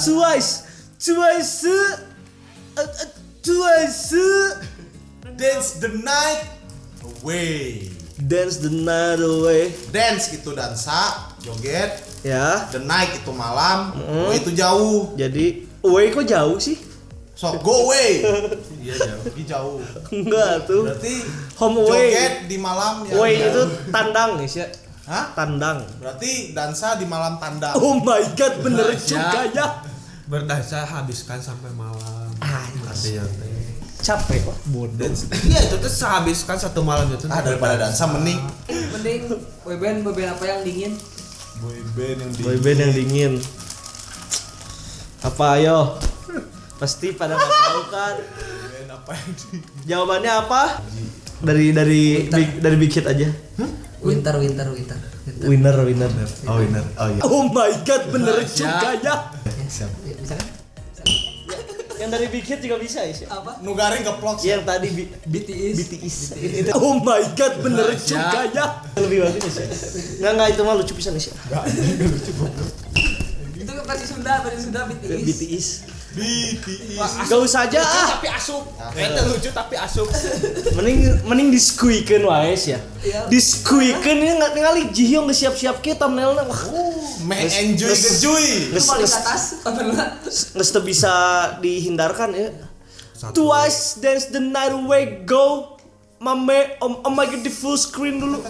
Twice. Dance the night away. Dance the night away. Dance itu dansa, joget. Ya. The night itu malam, away itu jauh. Jadi away kok jauh sih? So go away. Iya jauh. Enggak tuh. Berarti home away. Joget di malam yang away itu tandang guys ya. Hah? Tandang. Berarti dansa di malam tandang. Oh my god, bener juga ya. Berdansa habiskan sampai malam. Artinya teh. capek kok bodoh. Iya itu tuh sehabiskan satu malam itu. Daripada dansa mending boyband apa yang dingin? Boyband yang dingin. Apa ayo? Pasti pada nggak tahu kan. apa yang Jawabannya apa? Dari Big Hit aja. Winter. Winner. Oh winner. Oh iya. Oh my god, bener juga ya. Bisa kan? Yang dari Big Hit juga bisa ya. Apa? Nugarin keplok. Yang tadi BTS. Oh my god, bener juga ya. Lebih bagus sih. Enggak itu mah lucu pisan sih. Itu versi Sunda BTS. Gak usah aja ah. Tapi asup. Itu lucu tapi asup. Mending diskuikeun wae ya. Diskuikeun ini ngali Jihyung geus siap-siap kieu thumbnailna. Wah. Enjoy the joy. Paling atas Geus teu bisa dihindarkan ya. Twice dance the night away go. Mame my god di full screen dulu.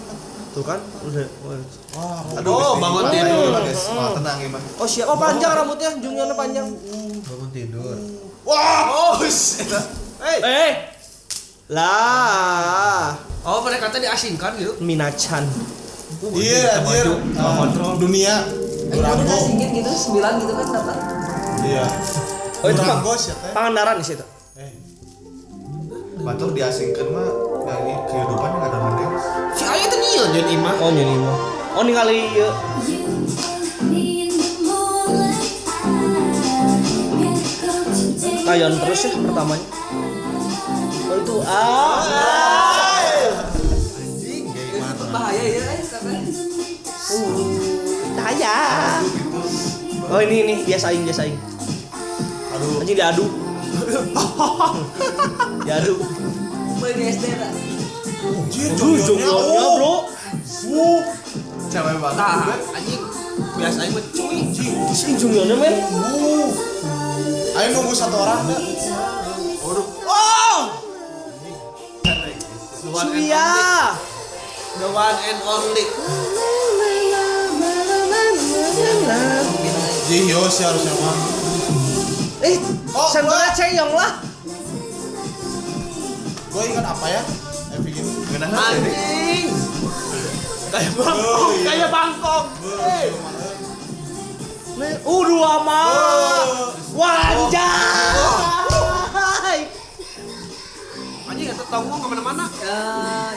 Tuh kan udah. Aduh, bangun tidur. Tenang ya, Bang. Oh siap. Oh panjang rambutnya, Jungyeonnya panjang. Bangun tidur. Wah, Lah. Oh, mereka tadi diasingkan gitu. Minachan. iya anjir. Dunia udah singkir gitu 9 gitu kan dapat. Iya. Oh itu Durango sih teh. Pangandaran di situ. Batur diasingkan mah dari kehidupannya nggak ada mending. Si Ayah tadi ya jadi imam. Oh nyanyi mah. Oh ningali ieu. Kayon terus ya pertamanya. Oh itu Bahaya ya katanya. Bahaya. Oh ini biasa aing. Aduh. Anjing diadu. Diadu. Mulai di SD lah. Jungyeonnya bro. Cewek banget. Nah, anjing biasa aing mencuy. Si Jungyeonnya men. Ayo nunggu satu orang dah. Suya. The one and only. Jihyo sih harusnya mah. Sentornya Chaeyoung lah. Gue ingat apa ya? Gini. Anjing. Kayak Bangkok. Dua mah. Wanjay. Anjing eta tongong kemana-mana. Ya,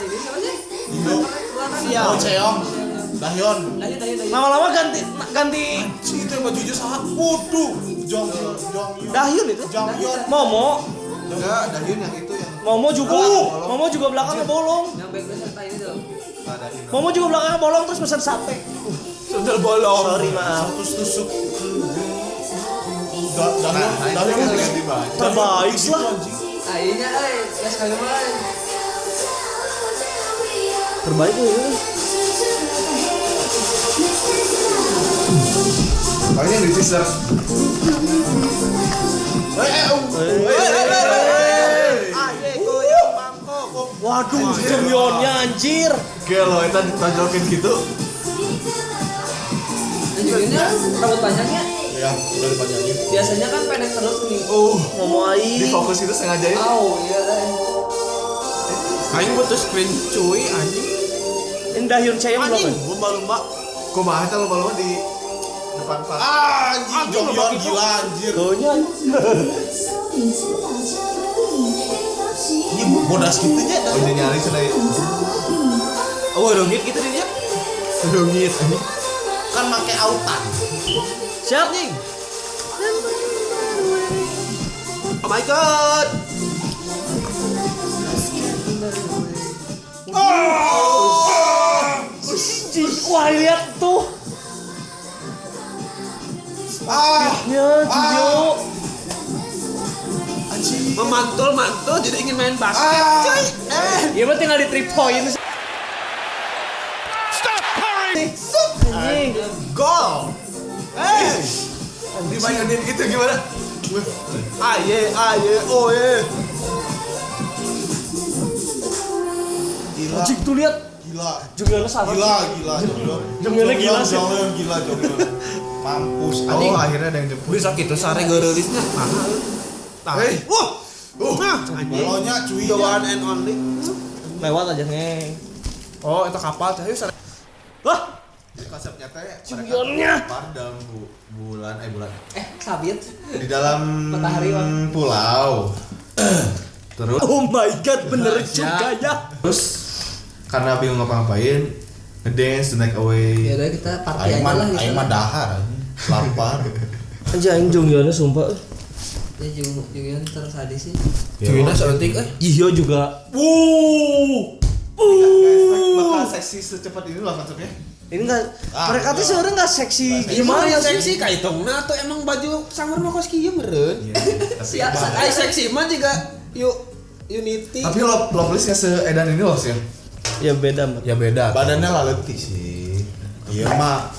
ini siapa sih? Oh, Cheong. Dahyun. Lama-lama ganti Si itu yang bajunya saha? Waduh. Jonghyun. Dahyun itu. Jonghyun. Momo Enggak, Dahyun yang itu yang Momo juga belakangnya bolong. Yang background serta ini tuh. ada ini. Momo juga belakangnya bolong terus pesan sate. Sundel bolong. Sorry maaf. Tusuk. Dahyun yang dibaca. Terbaik lah. Iya, ya sekali mulai. Terbaik ini. Paling yang di teaser. Waduh, Jungyeonnya anjir. Gelo, itu ditonjokin gitu. Dan juga rambut panjangnya Ya, udah dipanjangin. biasanya kan pendek terus nih. Momo ai. Difokus itu sengaja ya. Iya. Aing butuh screen cuy anjing. Ini Dahyun Chaeyoung belum kan? Lumba-lumba. Kumaha eta lomba-lomba di depan pas. Anjing Jonghyun gila anjir. Tuhnya. Ini bodas gitu nya. Oh, ini nyari cenah. Oh, rungit gitu dia. Dongit anjing. Kan make autan. Siap nih. Oh my god. Wah lihat tuh. Ya, Jungyo. Anjing. Memantul jadi ingin main basket, cuy. Ya mah tinggal di 3 point. Anjing. Gol. Dimainin gitu gimana? Aye, oh Gila. Anjing tuh lihat. Gila. Jungyo sama. Gila. Jonghyun gila sih. Gila. Mampus. Oh, akhirnya ada yang jemput. bisa gitu sare geurelisnya. Nah. Wah. Balonnya cuy. The one and only. Lewat aja ngeng. Oh, itu kapal teh sare. Wah, Konsepnya teh Junghyunnya. mereka dalam bulan Sabit. di dalam Matahari, Bang. pulau. Terus oh my god, bener juga ya. karena bingung ngapa-ngapain, ngedance the night away. Ya udah kita party aja lah gitu. Aing mah dahar. Lapar. Anjing Junghyunnya sumpah. Ya Junghyun terus hadis sih. Junghyunnya selentik Jihyo juga. Bakal seksi secepat ini lah konsepnya. Ini enggak mereka tuh sebenarnya enggak seksi. Gimana Gimana ya sih? seksi kaitongna atau emang baju sangar mah kos kieu meureun? Tapi Ai seksi mah juga unity. tapi loveless-nya seedan ini loh sih. Ya beda, Mat. Ya beda. Badannya laleutik sih. Iya mah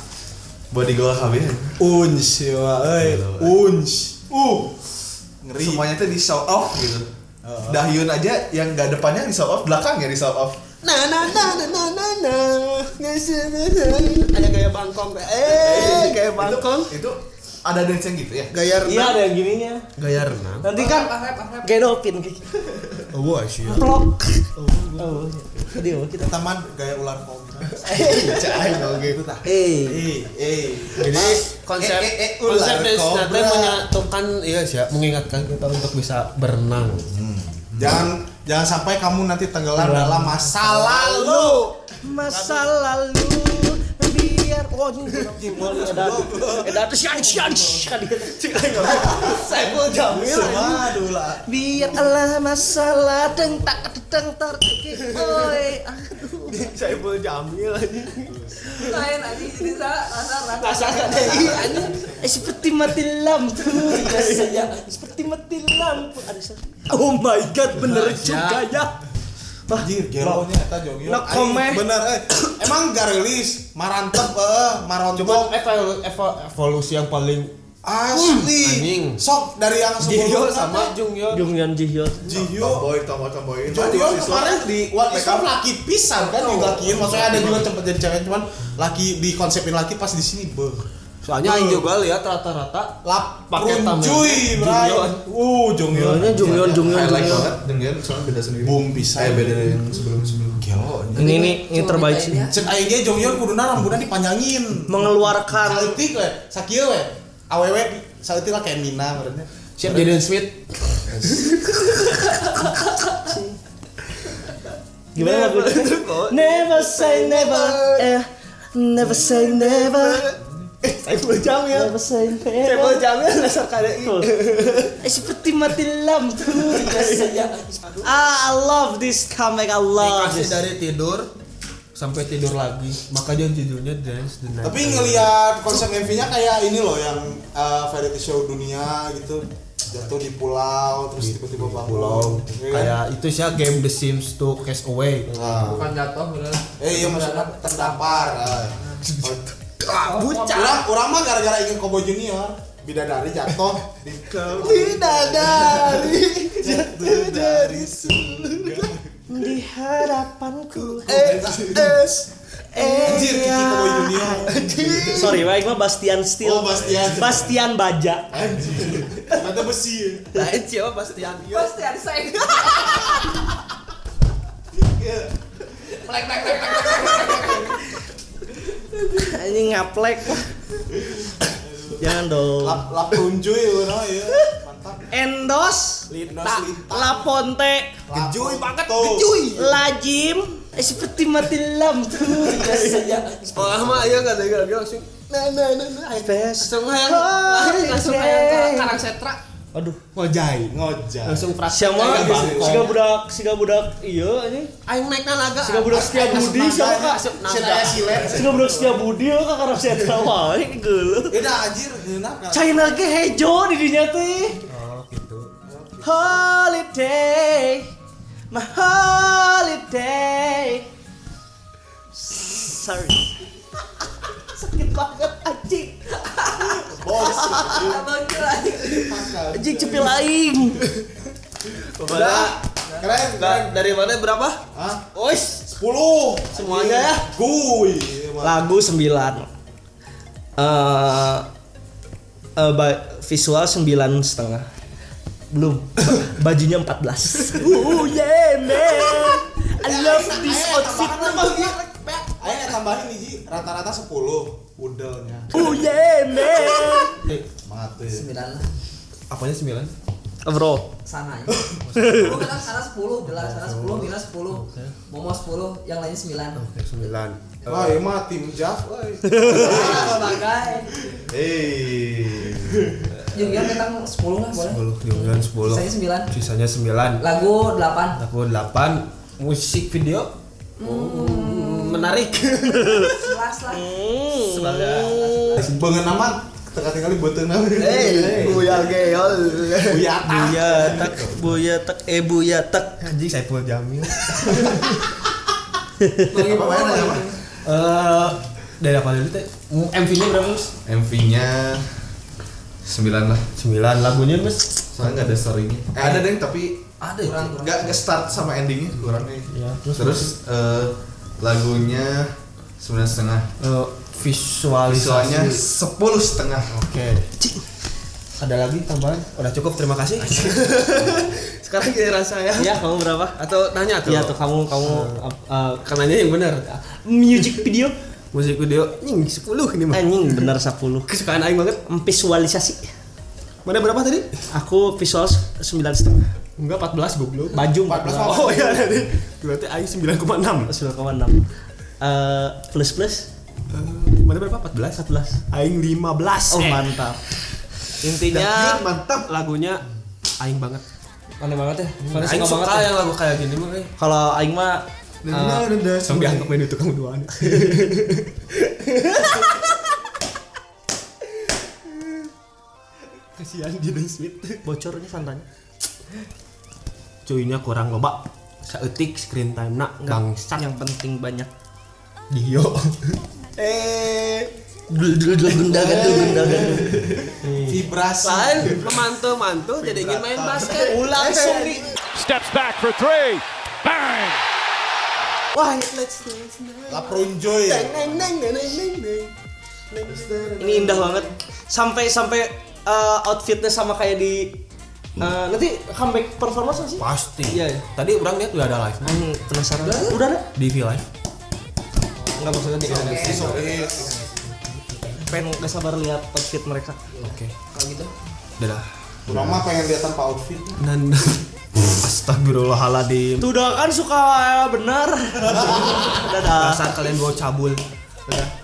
Body goal habis. uns ya euy. Uns. Ngeri. Semuanya tuh di show off gitu. Dahyun aja yang nggak depannya di show off, belakangnya di show off. Nah. Ada gaya bangkong. Gaya bangkong. Itu ada dance yang gitu ya. Gaya Iya ada yang gininya. Gaya renang. Nanti kan kayak dolphin kayak gitu. Oh, sih. Plok. Oh. Tadi kita Taman gaya ular kobra. Cai oke itu tah. Jadi konsep ular dance kobra. nanti menyatukan mengingatkan kita untuk bisa berenang. Jangan sampai kamu nanti tenggelam dalam masa lalu. masa lalu biar ini edan sian Saiful Jamil. Aduh lah. biar Allah masalah deng tak oi aduh Saiful Jamil. Lain aja jadi rasa Rasa deui anjing. seperti mati lampu rasanya seperti mati lampu oh my god bener juga ya. Anjir, gelonya eta Jonghyun. No comment. Bener emang gak rilis, marantep marontok. Cuma evolusi yang paling Asli. anjing. Sok dari yang Jihyo sebelumnya sama Junghyun. Junghyun Jihyo Jihyo. Tomboy. Jonghyun kemarin di What Is Love laki pisan kan dilakiin. Maksudnya ada juga cepet jadi cewek cuman laki dikonsepin laki pas di sini Soalnya aing juga lihat rata-rata lap pakai cuy, Bray. Jonghyun. Junghyun Highlight banget dengan soalnya beda sendiri. Boom pisan. Beda dari yang sebelum-sebelum. Gelo. ini terbaik sih Cek aing ge Jonghyun kuduna rambutna dipanjangin. mengeluarkan Saeutik we, sakieu we. Awewe saeutik lah kayak Mina merenya. siap jadi sweet. gimana lagu never say never never say never Saiful Jamil. never say Saiful never Jamil dasar KDI. seperti mati lampu rasanya I love this comeback I love Dikasih this dari tidur sampai tidur lagi. Makanya judulnya Dance the Night. Tapi ngelihat konsep MV-nya kayak ini loh yang variety show dunia gitu. Jatuh di pulau terus tiba-tiba bangun. Kayak itu sih game The Sims to Cast Away. Nah. bukan jatuh bener. Iya maksudnya terdampar. Bocah. Orang mah gara-gara ingin Cowboy Junior. Bidadari jatuh di Bidadari jatuh dari surga. di hadapanku Anjir Kiki Cowboy Junior. sorry baik mah Bastian Steel Oh, Bastian. Bastian Baja Anjir. Mata besi. Lain siapa Bastian. Pasti ada saya. ini ngaplek jangan dong Lap tunjuy urang ya. Mantap. endos Lita. Laponte Gejuy banget, Tuh. gejuy. lajim seperti mati lampu rasanya Oh, mah aya enggak ada langsung. Nah. best Langsung hayang ke Karang Setra. Aduh. Ngojai. Ngojek. Langsung praktek. Siapa kayak Bangkok. siga budak iya ini. Aing naikna laga. Siga budak setia budi siapa Kak? Saya silet. Siga budak setia budi Kak karena saya wae geuleuh. Udah anjir, enak kan. China ge hejo di dinya teh. Oh, gitu. Holiday. My holiday. Sorry. Sakit banget anjing. Bos. Abang kira Anjing cepil aing. Udah. Keren. Dari mana berapa? Hah? Ois. 10 Semuanya ya? Guy. Lagu 9. Visual 9,5. Belum. Bajunya 14. Yeah man. I love this outfit. Ayo tambahin nih Ji, rata-rata 10 udelnya. Yeah man. Mati. 9 lah. Apanya 9? Bro. Sana ya. 10 kan sana 10, jelas sana 10, Mila 10. Momo 10, yang lain 9. Oke, 9. Wah, ini mah tim Jav, woi. Bagai. Junior datang 10 lah boleh. 10, Junior 10. Sisanya 9. Sisanya 9. Lagu 8. Lagu 8. Musik video. Menarik. 11 lah. Beungeun aman teka-teka beuteungna. Buya geol. Buyatak. Anjing Saiful Jamil. Apa main aja mah? Dari apa dulu teh? MV-nya berapa, Mas? MV-nya 9 lah. 9. Lagunya, Mas? Soalnya nggak ada story-nya. Ada deh tapi Ada. nggak start sama endingnya kurangnya. Ya, Terus lagunya 9,5. Visualisasi. Visualnya 10,5. Oke. Ada lagi tambahan? Udah cukup, terima kasih. Sekarang giliran saya. Ya, kamu berapa? Atau tanya tuh? Iya tuh kamu Karena yang benar. music video Musik video nying 10 ini mah. anjing bener 10. Kesukaan aing banget. Visualisasi. Mana berapa tadi? Aku visual 9,5. Enggak, 14 goblok. Baju 14. 14. Oh iya tadi. Berarti aing 9,6. 9,6. Plus Mana berapa? 14. 14. Aing 15. Oh mantap. Intinya Mantap. Lagunya aing banget. aneh banget ya. Mana Aing suka banget suka ya. yang lagu kayak gini mah. Kalau aing mah Sampai anggapin itu kamu duaan. Kasihan Jaden Smith. bocor ini fantanya. Cuinya kurang loba. Saeutik screen time nak bangsat Yang penting banyak. Dio. Gunda Vibrasi. Lain memantu jadi ingin main basket. langsung nih. Steps back for three. Bang! Wah, let's Laprunjoy. Ini indah banget. Sampai outfitnya sama kayak di nanti comeback performance nggak sih? Pasti. Iya, iya. Tadi orang lihat udah ada live Penasaran. Udah ada? di V Live. Enggak maksudnya di Sois. pengen gak sabar lihat outfit mereka. Oke. Kalau gitu. Dadah. Kurang mah pengen lihat tanpa outfit. Nanda. Astagfirullahaladzim. Tuh udah kan suka benar. Dadah. Dasar kalian bawa cabul. Dadah.